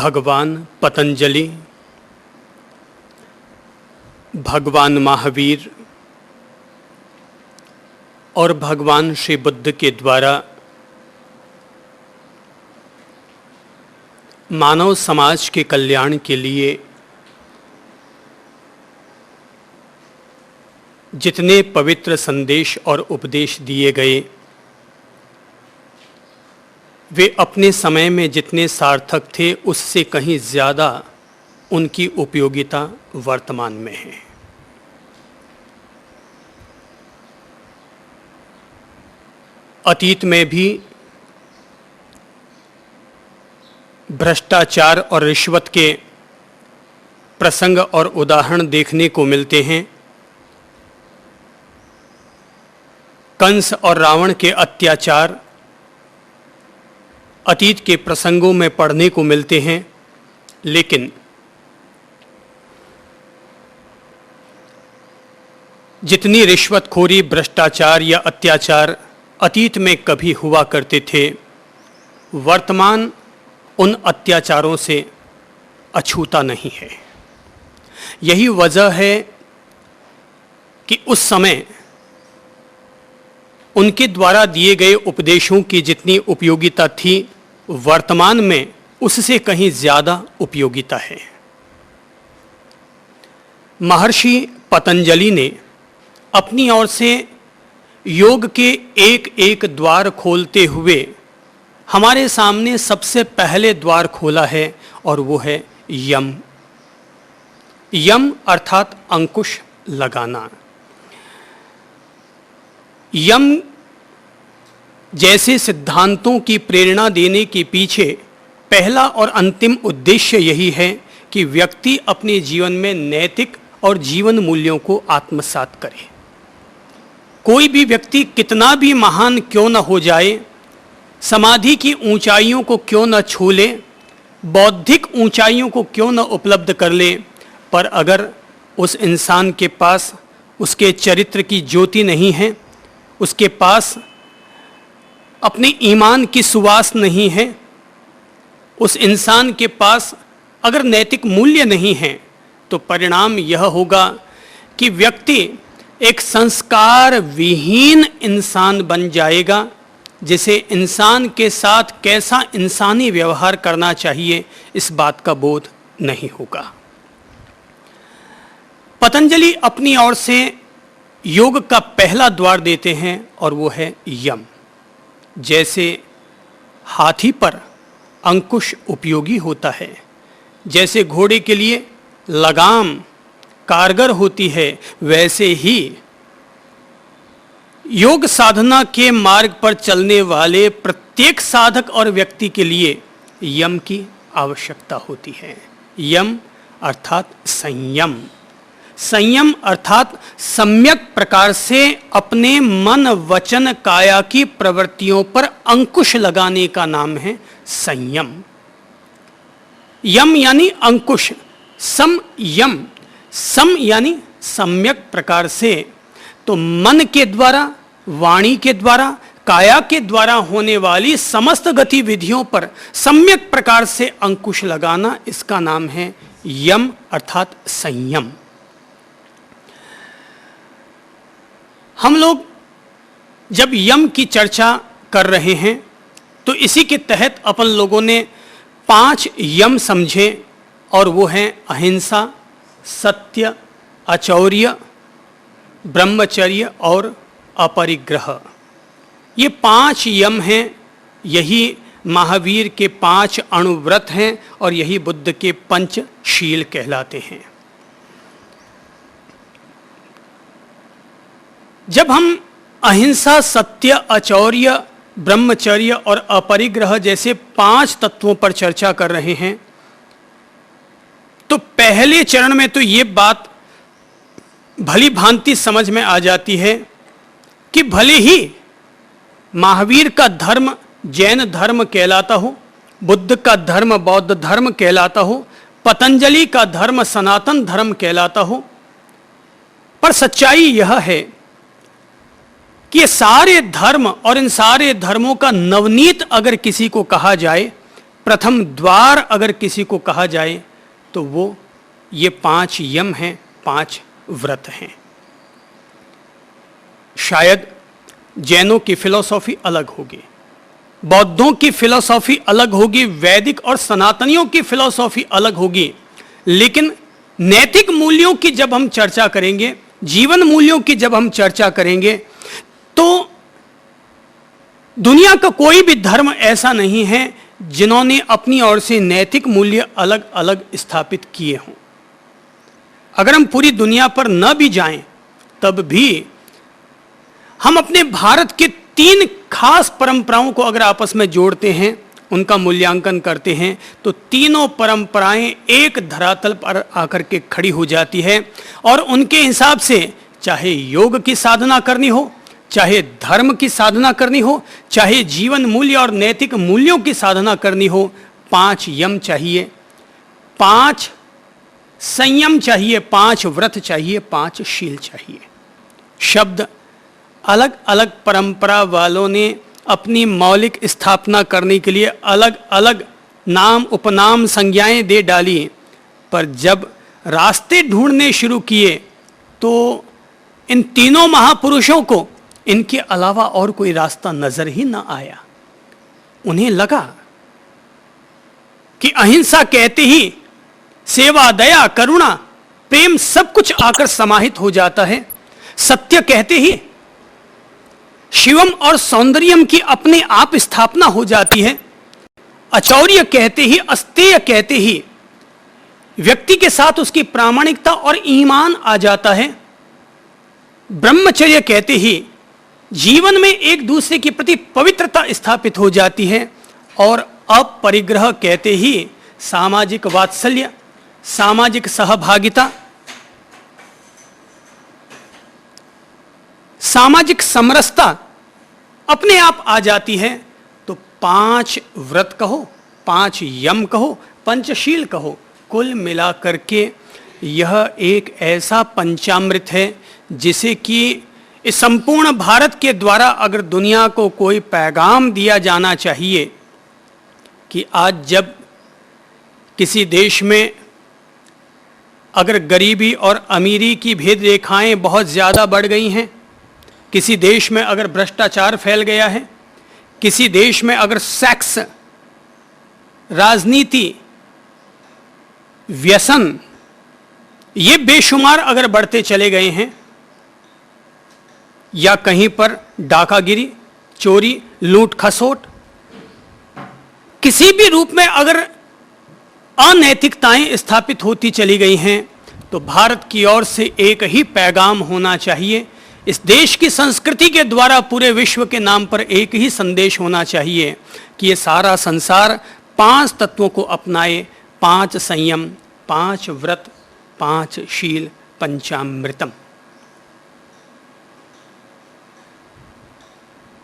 भगवान पतंजलि, भगवान महावीर और भगवान श्री बुद्ध के द्वारा मानव समाज के कल्याण के लिए जितने पवित्र संदेश और उपदेश दिए गए, वे अपने समय में जितने सार्थक थे उससे कहीं ज़्यादा उनकी उपयोगिता वर्तमान में है। अतीत में भी भ्रष्टाचार और रिश्वत के प्रसंग और उदाहरण देखने को मिलते हैं। कंस और रावण के अत्याचार अतीत के प्रसंगों में पढ़ने को मिलते हैं, लेकिन जितनी रिश्वतखोरी, भ्रष्टाचार या अत्याचार अतीत में कभी हुआ करते थे, वर्तमान उन अत्याचारों से अछूता नहीं है। यही वजह है कि उस समय उनके द्वारा दिए गए उपदेशों की जितनी उपयोगिता थी, वर्तमान में उससे कहीं ज़्यादा उपयोगिता है। महर्षि पतंजलि ने अपनी ओर से योग के एक एक द्वार खोलते हुए हमारे सामने सबसे पहले द्वार खोला है, और वो है यम। यम अर्थात अंकुश लगाना। यम जैसे सिद्धांतों की प्रेरणा देने के पीछे पहला और अंतिम उद्देश्य यही है कि व्यक्ति अपने जीवन में नैतिक और जीवन मूल्यों को आत्मसात करे। कोई भी व्यक्ति कितना भी महान क्यों न हो जाए, समाधि की ऊंचाइयों को क्यों न छू ले, बौद्धिक ऊंचाइयों को क्यों न उपलब्ध कर ले, पर अगर उस इंसान के पास उसके चरित्र की ज्योति नहीं है, उसके पास अपने ईमान की सुवास नहीं है, उस इंसान के पास अगर नैतिक मूल्य नहीं है, तो परिणाम यह होगा कि व्यक्ति एक संस्कार विहीन इंसान बन जाएगा, जिसे इंसान के साथ कैसा इंसानी व्यवहार करना चाहिए इस बात का बोध नहीं होगा। पतंजलि अपनी ओर से योग का पहला द्वार देते हैं, और वो है यम। जैसे हाथी पर अंकुश उपयोगी होता है, जैसे घोड़े के लिए लगाम कारगर होती है, वैसे ही योग साधना के मार्ग पर चलने वाले प्रत्येक साधक और व्यक्ति के लिए यम की आवश्यकता होती है। यम अर्थात संयम। संयम अर्थात सम्यक प्रकार से अपने मन, वचन, काया की प्रवृत्तियों पर अंकुश लगाने का नाम है संयम। यम यानी अंकुश, संयम, सम यानी सम्यक प्रकार से। तो मन के द्वारा, वाणी के द्वारा, काया के द्वारा होने वाली समस्त गतिविधियों पर सम्यक प्रकार से अंकुश लगाना, इसका नाम है यम अर्थात संयम। हम लोग जब यम की चर्चा कर रहे हैं, तो इसी के तहत अपन लोगों ने 5 यम समझे, और वो हैं अहिंसा, सत्य, अचौर्य, ब्रह्मचर्य और अपरिग्रह। ये 5 यम हैं। यही महावीर के 5 अणुव्रत हैं, और यही बुद्ध के पंचशील कहलाते हैं। जब हम अहिंसा, सत्य, अचौर्य, ब्रह्मचर्य और अपरिग्रह जैसे 5 तत्वों पर चर्चा कर रहे हैं, तो पहले चरण में तो ये बात भली भांति समझ में आ जाती है कि भले ही महावीर का धर्म जैन धर्म कहलाता हो, बुद्ध का धर्म बौद्ध धर्म कहलाता हो, पतंजलि का धर्म सनातन धर्म कहलाता हो, पर सच्चाई यह है कि ये सारे धर्म और इन सारे धर्मों का नवनीत अगर किसी को कहा जाए, प्रथम द्वार अगर किसी को कहा जाए तो वो ये 5 यम हैं, 5 व्रत हैं। शायद जैनों की फिलॉसफी अलग होगी, बौद्धों की फिलॉसफी अलग होगी, वैदिक और सनातनियों की फिलॉसफी अलग होगी, लेकिन नैतिक मूल्यों की जब हम चर्चा करेंगे, जीवन मूल्यों की जब हम चर्चा करेंगे, तो दुनिया का कोई भी धर्म ऐसा नहीं है जिन्होंने अपनी ओर से नैतिक मूल्य अलग अलग स्थापित किए हों। अगर हम पूरी दुनिया पर न भी जाएं, तब भी हम अपने भारत के 3 खास परंपराओं को अगर आपस में जोड़ते हैं, उनका मूल्यांकन करते हैं, तो तीनों परंपराएं एक धरातल पर आकर के खड़ी हो जाती है और उनके हिसाब से चाहे योग की साधना करनी हो, चाहे धर्म की साधना करनी हो, चाहे जीवन मूल्य और नैतिक मूल्यों की साधना करनी हो, 5 यम चाहिए, 5 संयम चाहिए, 5 व्रत चाहिए, 5 शील चाहिए। शब्द अलग अलग परंपरा वालों ने अपनी मौलिक स्थापना करने के लिए अलग अलग नाम उपनाम संज्ञाएं दे डाली, पर जब रास्ते ढूंढने शुरू किए तो इन तीनों महापुरुषों को इनके अलावा और कोई रास्ता नजर ही ना आया। उन्हें लगा कि अहिंसा कहते ही सेवा, दया, करुणा, प्रेम सब कुछ आकर समाहित हो जाता है। सत्य कहते ही शिवम और सौंदर्यम की अपने आप स्थापना हो जाती है। अचौर्य कहते ही, अस्तेय कहते ही व्यक्ति के साथ उसकी प्रामाणिकता और ईमान आ जाता है। ब्रह्मचर्य कहते ही जीवन में एक दूसरे के प्रति पवित्रता स्थापित हो जाती है। और अपरिग्रह कहते ही सामाजिक वात्सल्य, सामाजिक सहभागिता, सामाजिक समरसता अपने आप आ जाती है। तो 5 व्रत कहो, 5 यम कहो, पंचशील कहो, कुल मिलाकर के यह एक ऐसा पंचामृत है जिसे कि इस संपूर्ण भारत के द्वारा अगर दुनिया को कोई पैगाम दिया जाना चाहिए कि आज जब किसी देश में अगर गरीबी और अमीरी की भेद रेखाएं बहुत ज़्यादा बढ़ गई हैं, किसी देश में अगर भ्रष्टाचार फैल गया है, किसी देश में अगर सेक्स, राजनीति, व्यसन ये बेशुमार अगर बढ़ते चले गए हैं, या कहीं पर डाकागिरी, चोरी, लूट खसोट, किसी भी रूप में अगर अनैतिकताएं स्थापित होती चली गई हैं, तो भारत की ओर से एक ही पैगाम होना चाहिए। इस देश की संस्कृति के द्वारा पूरे विश्व के नाम पर एक ही संदेश होना चाहिए कि ये सारा संसार 5 तत्वों को अपनाए, 5 संयम, 5 व्रत, 5 शील, पंचामृतम।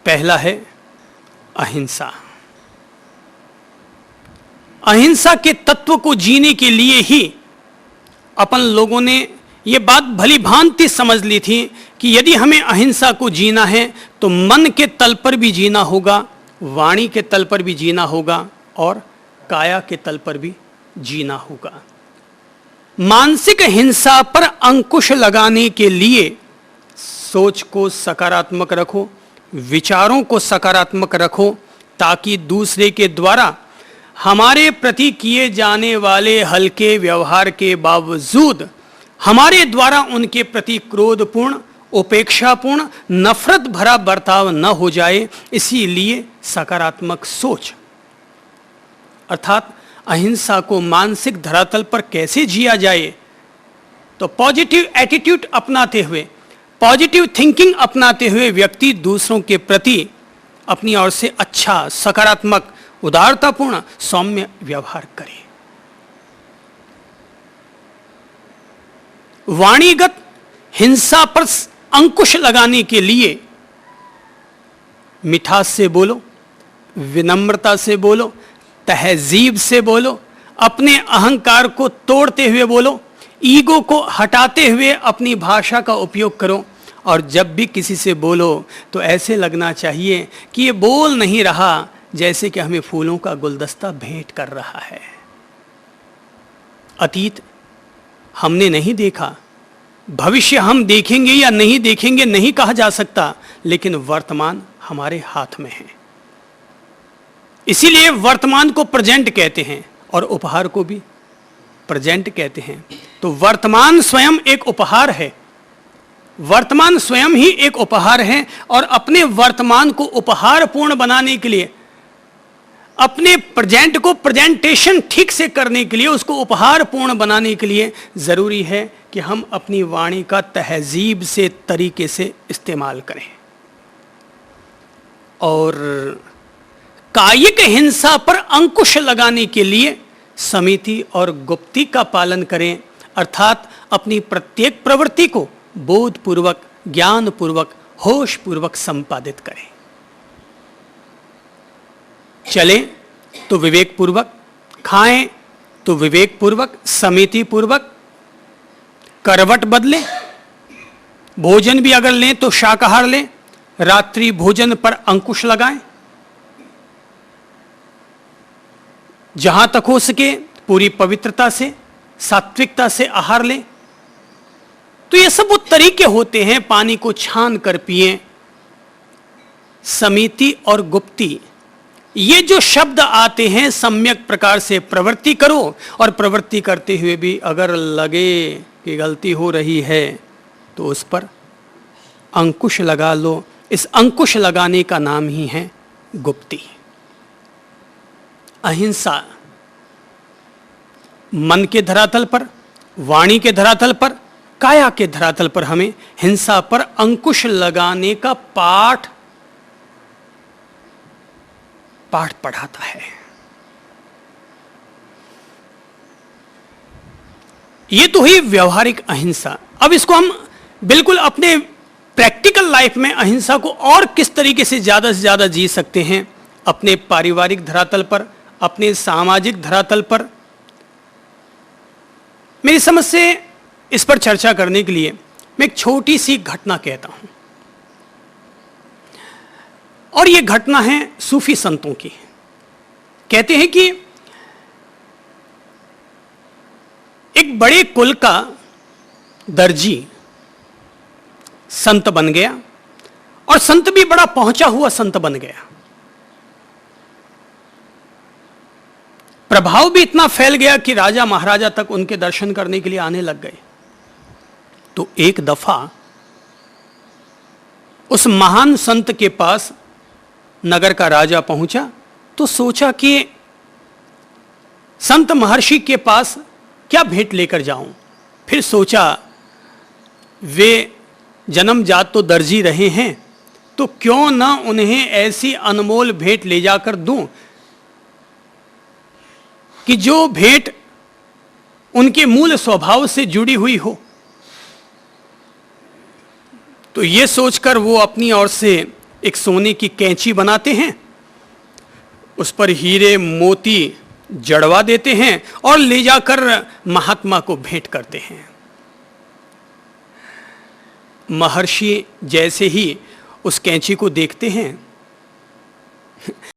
पहला है अहिंसा। अहिंसा के तत्व को जीने के लिए ही अपन लोगों ने ये बात भली भांति समझ ली थी कि यदि हमें अहिंसा को जीना है तो मन के तल पर भी जीना होगा, वाणी के तल पर भी जीना होगा और काया के तल पर भी जीना होगा। मानसिक हिंसा पर अंकुश लगाने के लिए सोच को सकारात्मक रखो, विचारों को सकारात्मक रखो, ताकि दूसरे के द्वारा हमारे प्रति किए जाने वाले हल्के व्यवहार के बावजूद हमारे द्वारा उनके प्रति क्रोधपूर्ण, उपेक्षापूर्ण, नफरत भरा बर्ताव न हो जाए। इसीलिए सकारात्मक सोच अर्थात अहिंसा को मानसिक धरातल पर कैसे जिया जाए, तो पॉजिटिव एटीट्यूड अपनाते हुए, पॉजिटिव थिंकिंग अपनाते हुए व्यक्ति दूसरों के प्रति अपनी ओर से अच्छा, सकारात्मक, उदारतापूर्ण, सौम्य व्यवहार करे। वाणीगत हिंसा पर अंकुश लगाने के लिए मिठास से बोलो, विनम्रता से बोलो, तहजीब से बोलो, अपने अहंकार को तोड़ते हुए बोलो, ईगो को हटाते हुए अपनी भाषा का उपयोग करो। और जब भी किसी से बोलो तो ऐसे लगना चाहिए कि ये बोल नहीं रहा, जैसे कि हमें फूलों का गुलदस्ता भेंट कर रहा है। अतीत हमने नहीं देखा, भविष्य हम देखेंगे या नहीं देखेंगे नहीं कहा जा सकता, लेकिन वर्तमान हमारे हाथ में है। इसीलिए वर्तमान को प्रेजेंट कहते हैं और उपहार को भी प्रेजेंट कहते हैं। तो वर्तमान स्वयं एक उपहार है, वर्तमान स्वयं ही एक उपहार है। और अपने वर्तमान को उपहार पूर्ण बनाने के लिए, अपने प्रेजेंट को प्रेजेंटेशन ठीक से करने के लिए, उसको उपहार पूर्ण बनाने के लिए जरूरी है कि हम अपनी वाणी का तहजीब से तरीके से इस्तेमाल करें और कायिक हिंसा पर अंकुश लगाने के लिए समिति और गुप्ती का पालन करें, अर्थात अपनी प्रत्येक प्रवृत्ति को बोधपूर्वक, ज्ञानपूर्वक, होशपूर्वक संपादित करें। चलें तो विवेकपूर्वक, खाएं तो विवेकपूर्वक, समितिपूर्वक, करवट बदलें, भोजन भी अगर लें तो शाकाहार लें, रात्रि भोजन पर अंकुश लगाएं, जहां तक हो सके पूरी पवित्रता से, सात्विकता से आहार लें। तो ये सब वो तरीके होते हैं, पानी को छान कर पिएं। समिति और गुप्ती, ये जो शब्द आते हैं, सम्यक प्रकार से प्रवृत्ति करो, और प्रवृत्ति करते हुए भी अगर लगे कि गलती हो रही है तो उस पर अंकुश लगा लो। इस अंकुश लगाने का नाम ही है गुप्ती। अहिंसा मन के धरातल पर, वाणी के धरातल पर, काया के धरातल पर हमें हिंसा पर अंकुश लगाने का पाठ पढ़ाता है। ये तो ही व्यवहारिक अहिंसा। अब इसको हम बिल्कुल अपने प्रैक्टिकल लाइफ में अहिंसा को और किस तरीके से ज्यादा जी सकते हैं, अपने पारिवारिक धरातल पर, अपने सामाजिक धरातल पर। मेरी समझ से इस पर चर्चा करने के लिए मैं एक छोटी सी घटना कहता हूं, और यह घटना है सूफी संतों की। कहते हैं कि एक बड़े कुल का दर्जी संत बन गया, और संत भी बड़ा पहुंचा हुआ संत बन गया। प्रभाव भी इतना फैल गया कि राजा महाराजा तक उनके दर्शन करने के लिए आने लग गए। तो एक दफा उस महान संत के पास नगर का राजा पहुंचा, तो सोचा कि संत महर्षि के पास क्या भेंट लेकर जाऊं। फिर सोचा वे जन्मजात तो दर्जी रहे हैं, तो क्यों ना उन्हें ऐसी अनमोल भेंट ले जाकर दूं कि जो भेंट उनके मूल स्वभाव से जुड़ी हुई हो। तो यह सोचकर वो अपनी ओर से एक सोने की कैंची बनाते हैं, उस पर हीरे मोती जड़वा देते हैं और ले जाकर महात्मा को भेंट करते हैं। महर्षि जैसे ही उस कैंची को देखते हैं